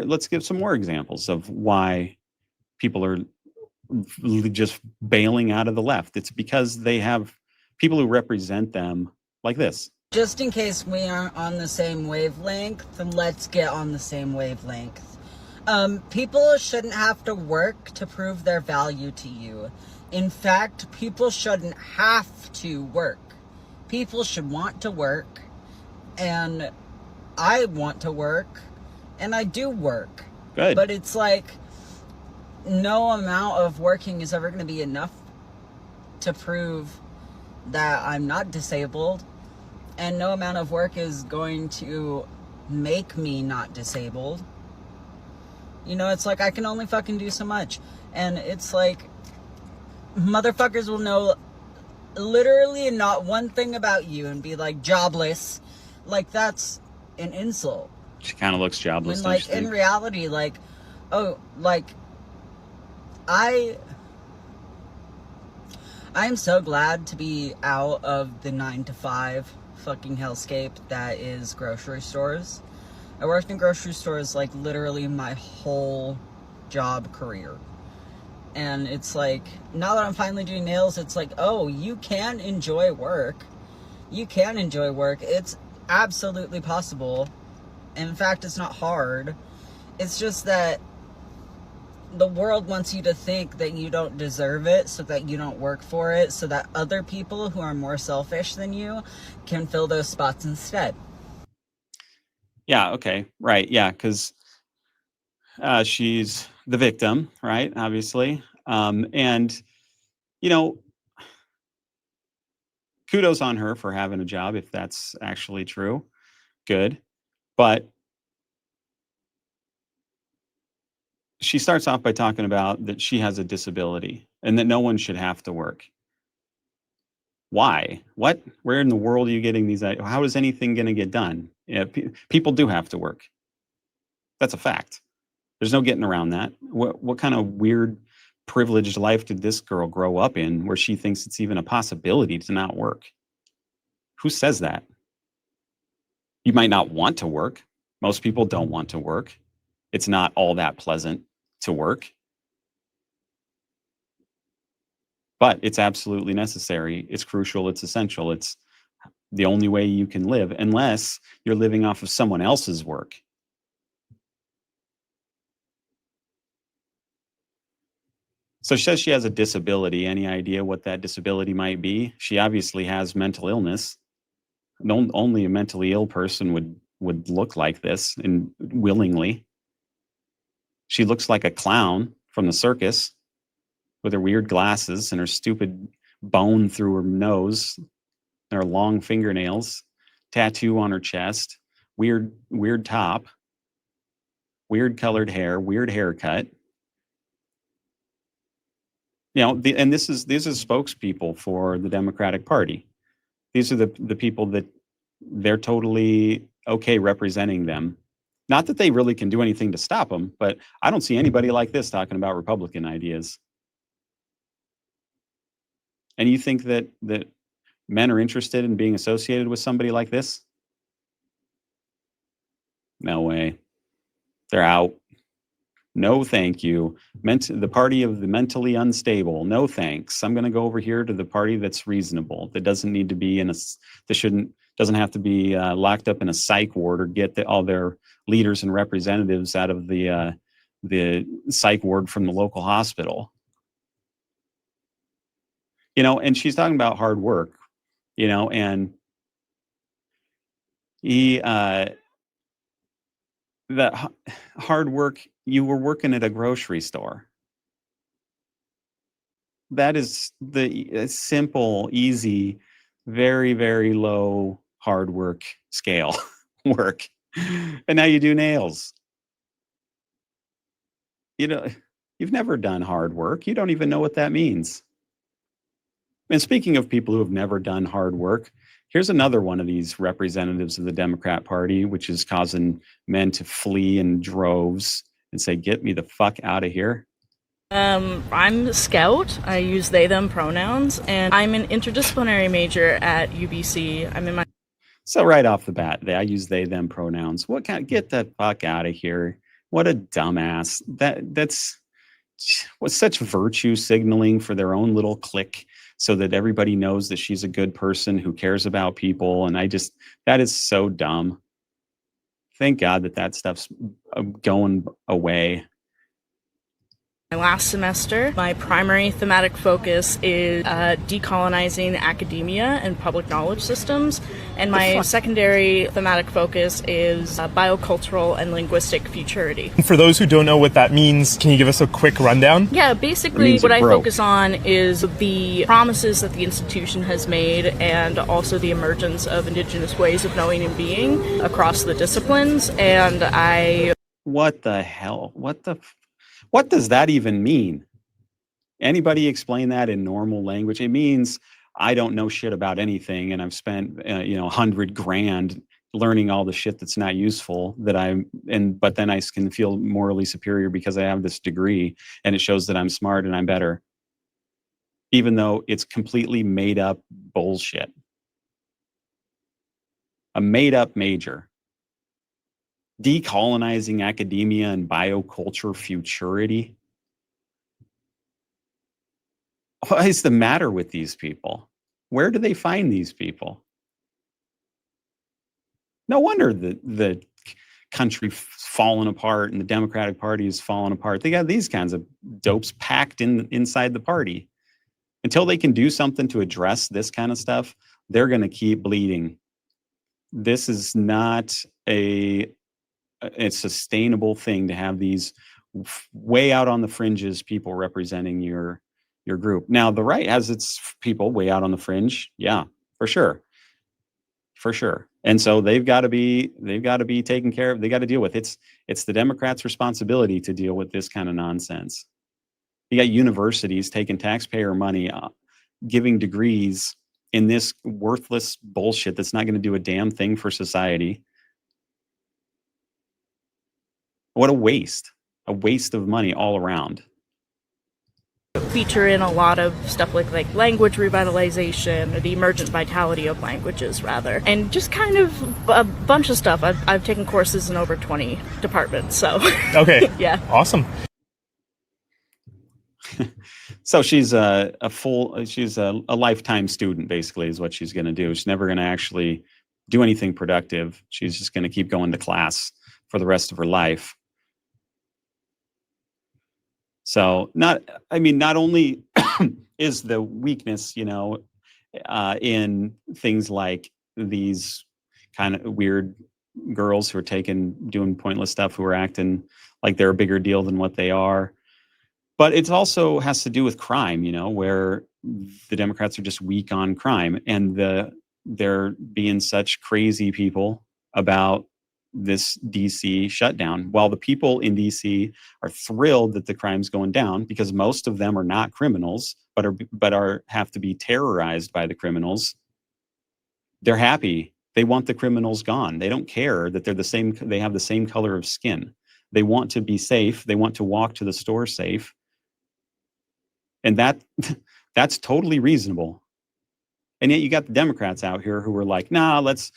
Let's give some more examples of why people are just bailing out of the left. It's because they have people who represent them like this. Just in case we aren't on the same wavelength, then let's get on the same wavelength. People shouldn't have to work to prove their value to you. In fact, people shouldn't have to work. People should want to work, and I want to work, and I do work. Good. But it's like, no amount of working is ever going to be enough to prove that I'm not disabled, and no amount of work is going to make me not disabled. You know, it's like I can only fucking do so much. And it's like, motherfuckers will know literally not one thing about you and be like, jobless. Like, that's an insult. She kind of looks jobless. When, like, in reality, like, oh, like, I'm so glad to be out of the 9-to-5 fucking hellscape that is grocery stores. I worked in grocery stores like literally my whole job career. And it's like, now that I'm finally doing nails, it's like, oh, you can enjoy work. You can enjoy work. It's absolutely possible. In fact, it's not hard. It's just that the world wants you to think that you don't deserve it, so that you don't work for it, so that other people who are more selfish than you can fill those spots instead. Yeah, okay, right, yeah, because she's the victim, right, obviously. And, you know, kudos on her for having a job, if that's actually true. Good. But she starts off by talking about that she has a disability and that no one should have to work. Why? What? Where in the world are you getting these? How is anything going to get done? Yeah, people do have to work. That's a fact. There's no getting around that. What kind of weird, privileged life did this girl grow up in where she thinks it's even a possibility to not work? Who says that? You might not want to work. Most people don't want to work. It's not all that pleasant to work. But it's absolutely necessary. It's crucial. It's essential. It's the only way you can live, unless you're living off of someone else's work. So she says she has a disability. Any idea what that disability might be? She obviously has mental illness. Only a mentally ill person would look like this, and willingly. She looks like a clown from the circus with her weird glasses and her stupid bone through her nose and her long fingernails, tattoo on her chest, weird top, weird colored hair, weird haircut. You know, and these are spokespeople for the Democratic Party. These are the people that they're totally okay representing them. Not that they really can do anything to stop them, but I don't see anybody like this talking about Republican ideas. And you think that men are interested in being associated with somebody like this? No way. They're out. No, thank you. The party of the mentally unstable. No, thanks. I'm going to go over here to the party that's reasonable. That doesn't need to be doesn't have to be locked up in a psych ward or get all their leaders and representatives out of the psych ward from the local hospital. You know, and she's talking about hard work, you know, and that hard work, you were working at a grocery store. That is the simple, easy, very, very low hard work scale work. And now you do nails. You know, you've never done hard work. You don't even know what that means. And speaking of people who have never done hard work, here's another one of these representatives of the Democrat Party, which is causing men to flee in droves and say, get me the fuck out of here. I'm a Scout. I use they, them pronouns, and I'm an interdisciplinary major at UBC. I'm in my... So right off the bat, I use they, them pronouns. Get the fuck out of here. What a dumbass. That's was such virtue signaling for their own little clique so that everybody knows that she's a good person who cares about people. And that is so dumb. Thank God that stuff's going away. My last semester, my primary thematic focus is decolonizing academia and public knowledge systems, and my secondary thematic focus is biocultural and linguistic futurity. For those who don't know what that means, can you give us a quick rundown? Yeah, basically what I focus on is the promises that the institution has made and also the emergence of indigenous ways of knowing and being across the disciplines, and What the hell? What does that even mean? Anybody explain that in normal language? It means I don't know shit about anything, and I've spent $100,000 learning all the shit that's not useful. But then I can feel morally superior because I have this degree, and it shows that I'm smart and I'm better, even though it's completely made up bullshit. A made up major. Decolonizing academia and bioculture futurity. What is the matter with these people? Where do they find these people? No wonder the country falling apart and the Democratic Party is falling apart. They got these kinds of dopes packed inside the party. Until they can do something to address this kind of stuff, they're going to keep bleeding. This is not a sustainable thing to have these way out on the fringes people representing your group. Now, the right has its people way out on the fringe. Yeah, for sure. And so they've got to be taken care of. They got to deal with it. It's the Democrats' responsibility to deal with this kind of nonsense. You got universities taking taxpayer money, giving degrees in this worthless bullshit that's not going to do a damn thing for society. What a waste of money all around. Feature in a lot of stuff like language revitalization, or the emergent vitality of languages, rather, and just kind of a bunch of stuff. I've taken courses in over 20 departments, so. Okay. Yeah. Awesome. So she's a lifetime student, basically, is what she's going to do. She's never going to actually do anything productive. She's just going to keep going to class for the rest of her life. So not only is the weakness, in things like these kind of weird girls who are doing pointless stuff, who are acting like they're a bigger deal than what they are, but it also has to do with crime, where the Democrats are just weak on crime, and they're being such crazy people about this DC shutdown, while the people in DC are thrilled that the crime's going down, because most of them are not criminals, but have to be terrorized by the criminals. They're happy. They want the criminals gone. They don't care that they have the same color of skin. They want to be safe. They want to walk to the store safe. And that's totally reasonable. And yet you got the Democrats out here who are like, nah, let's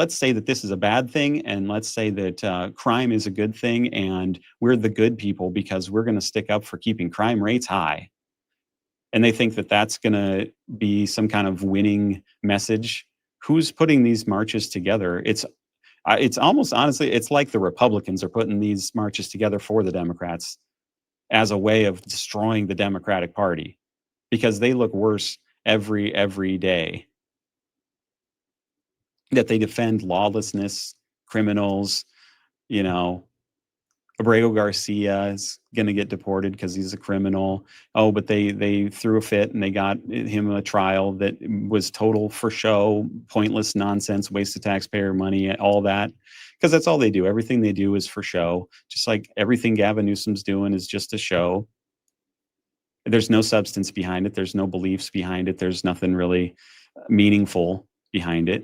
say that this is a bad thing, and let's say that crime is a good thing, and we're the good people because we're going to stick up for keeping crime rates high. And they think that that's going to be some kind of winning message. Who's putting these marches together? It's almost, honestly, it's like the Republicans are putting these marches together for the Democrats as a way of destroying the Democratic Party, because they look worse every day. That they defend lawlessness, criminals. Abrego Garcia is going to get deported because he's a criminal. Oh, but they threw a fit and they got him a trial that was total for show, pointless nonsense, waste of taxpayer money, all that. Because that's all they do. Everything they do is for show. Just like everything Gavin Newsom's doing is just a show. There's no substance behind it. There's no beliefs behind it. There's nothing really meaningful behind it.